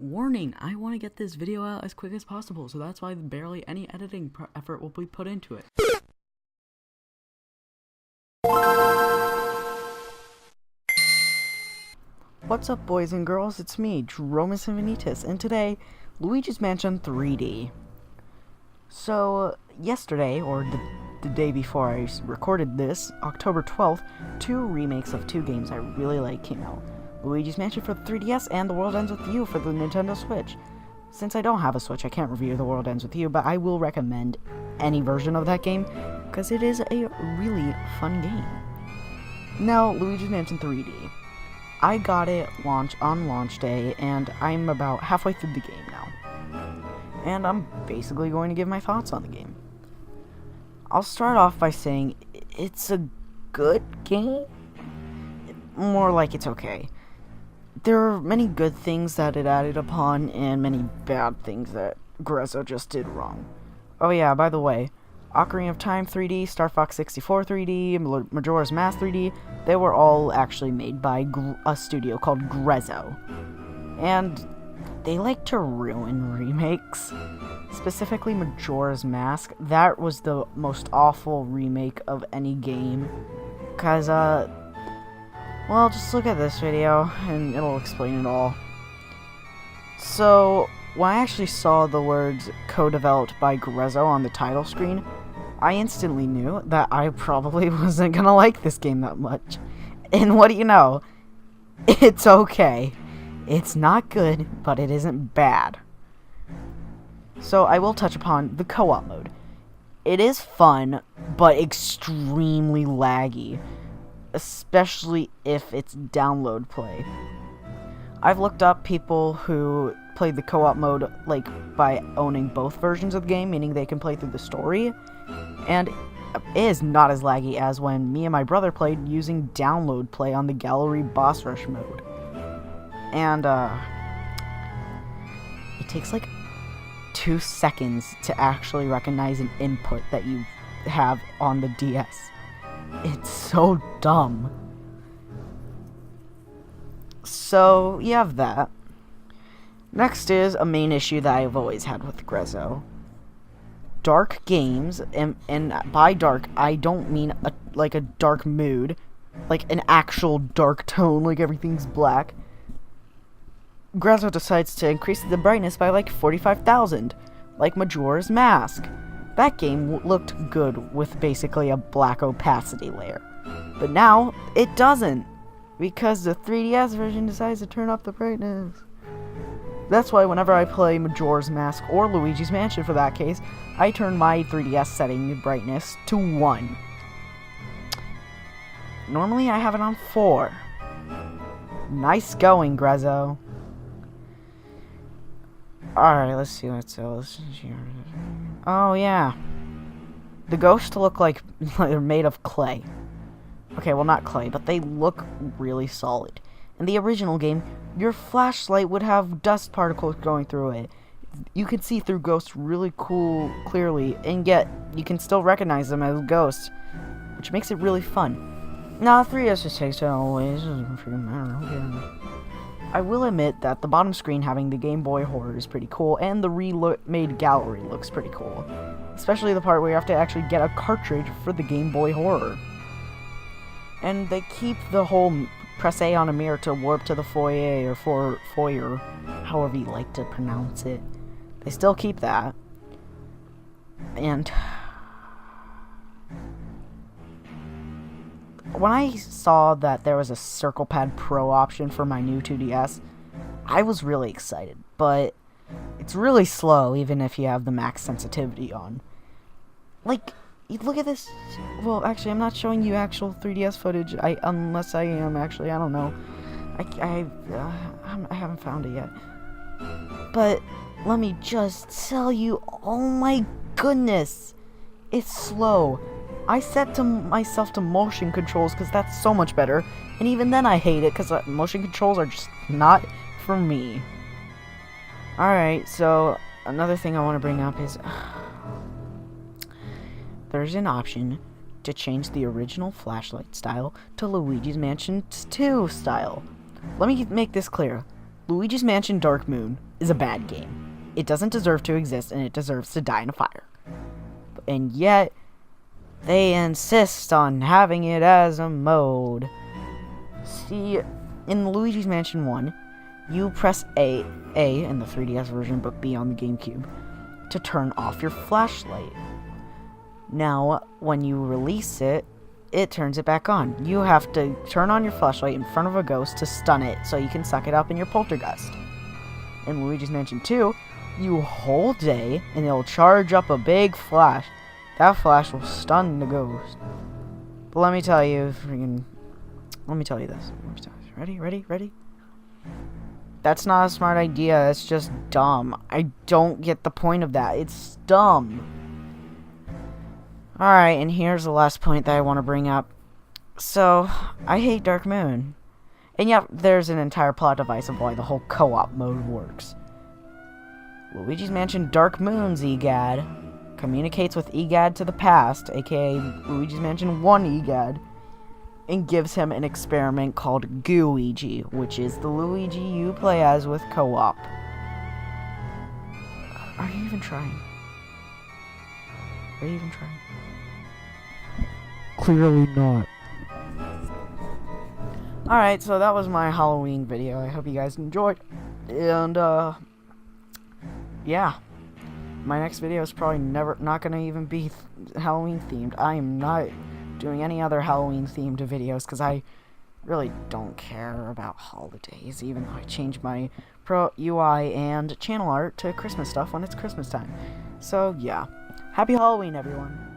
warning, I want to get this video out as quick as possible, so that's why barely any editing effort will be put into it. What's up, boys and girls? It's me, Dromus Invenitus, and today, Luigi's Mansion 3D. So, yesterday, or the day before I recorded this, October 12th, two remakes of two games I really like came out. Luigi's Mansion for the 3DS and The World Ends With You for the Nintendo Switch. Since I don't have a Switch, I can't review The World Ends With You, but I will recommend any version of that game, because it is a really fun game. Now, Luigi's Mansion 3D. I got it on launch day, and I'm about halfway through the game now. And I'm basically going to give my thoughts on the game. I'll start off by saying it's a good game. More like it's okay. There are many good things that it added upon, and many bad things that Grezzo just did wrong. Oh yeah, by the way, Ocarina of Time 3D, Star Fox 64 3D, Majora's Mask 3D, they were all actually made by a studio called Grezzo. And they like to ruin remakes. Specifically Majora's Mask. That was the most awful remake of any game. Cause, well, just look at this video, and it'll explain it all. So, when I actually saw the words co-developed by Grezzo on the title screen, I instantly knew that I probably wasn't gonna like this game that much. And what do you know? It's okay. It's not good, but it isn't bad. So, I will touch upon the co-op mode. It is fun, but extremely laggy. Especially if it's download play. I've looked up people who played the co-op mode like by owning both versions of the game, meaning they can play through the story, and it is not as laggy as when me and my brother played using download play on the gallery boss rush mode. And it takes like 2 seconds to actually recognize an input that you have on the DS. It's so dumb. So, you have that. Next is a main issue that I've always had with Grezzo. Dark games, and by dark, I don't mean like a dark mood, like an actual dark tone, like everything's black. Grezzo decides to increase the brightness by like 45,000, like Majora's Mask. That game looked good with basically a black opacity layer. But now, it doesn't, because the 3DS version decides to turn up the brightness. That's why whenever I play Majora's Mask, or Luigi's Mansion for that case, I turn my 3DS setting brightness to 1. Normally I have it on 4. Nice going, Grezzo. Alright, let's see what's else. Oh, yeah. The ghosts look like they're made of clay. Okay, well, not clay, but they look really solid. In the original game, your flashlight would have dust particles going through it. You could see through ghosts really clearly, and yet you can still recognize them as ghosts, which makes it really fun. Now, 3DS just takes it always. I will admit that the bottom screen having the Game Boy Horror is pretty cool, and the remade gallery looks pretty cool. Especially the part where you have to actually get a cartridge for the Game Boy Horror. And they keep the whole press A on a mirror to warp to the foyer, or foyer, however you like to pronounce it. They still keep that. And when I saw that there was a Circle Pad Pro option for my new 2DS, I was really excited, but it's really slow even if you have the max sensitivity on. Like, you look at this. Well, actually, I'm not showing you actual 3DS footage, unless I am, actually, I don't know. I haven't found it yet. But let me just tell you, oh my goodness, it's slow. I set myself to motion controls because that's so much better, and even then I hate it because motion controls are just not for me. Alright, so another thing I want to bring up is there's an option to change the original flashlight style to Luigi's Mansion 2 style. Let me make this clear. Luigi's Mansion Dark Moon is a bad game. It doesn't deserve to exist, and it deserves to die in a fire. And yet, they insist on having it as a mode. See, in Luigi's Mansion 1, you press A in the 3DS version, but B on the GameCube, to turn off your flashlight. Now, when you release it, it turns it back on. You have to turn on your flashlight in front of a ghost to stun it, so you can suck it up in your poltergeist. In Luigi's Mansion 2, you hold A, and it'll charge up a big flash. That flash will stun the ghost. But let me tell you this. Ready? That's not a smart idea. That's just dumb. I don't get the point of that. It's dumb. Alright, and here's the last point that I want to bring up. So, I hate Dark Moon. And yet, there's an entire plot device of why the whole co-op mode works. Luigi's Mansion Dark Moon's EGAD communicates with EGAD to the past, aka Luigi's Mansion 1 EGAD, and gives him an experiment called Gooigi, which is the Luigi you play as with co-op. Are you even trying? Clearly not. Alright, so that was my Halloween video. I hope you guys enjoyed. And, yeah. My next video is probably not gonna even be Halloween themed. I am not doing any other Halloween themed videos because I really don't care about holidays, even though I change my Pro UI and channel art to Christmas stuff when it's Christmas time. So, yeah. Happy Halloween, everyone.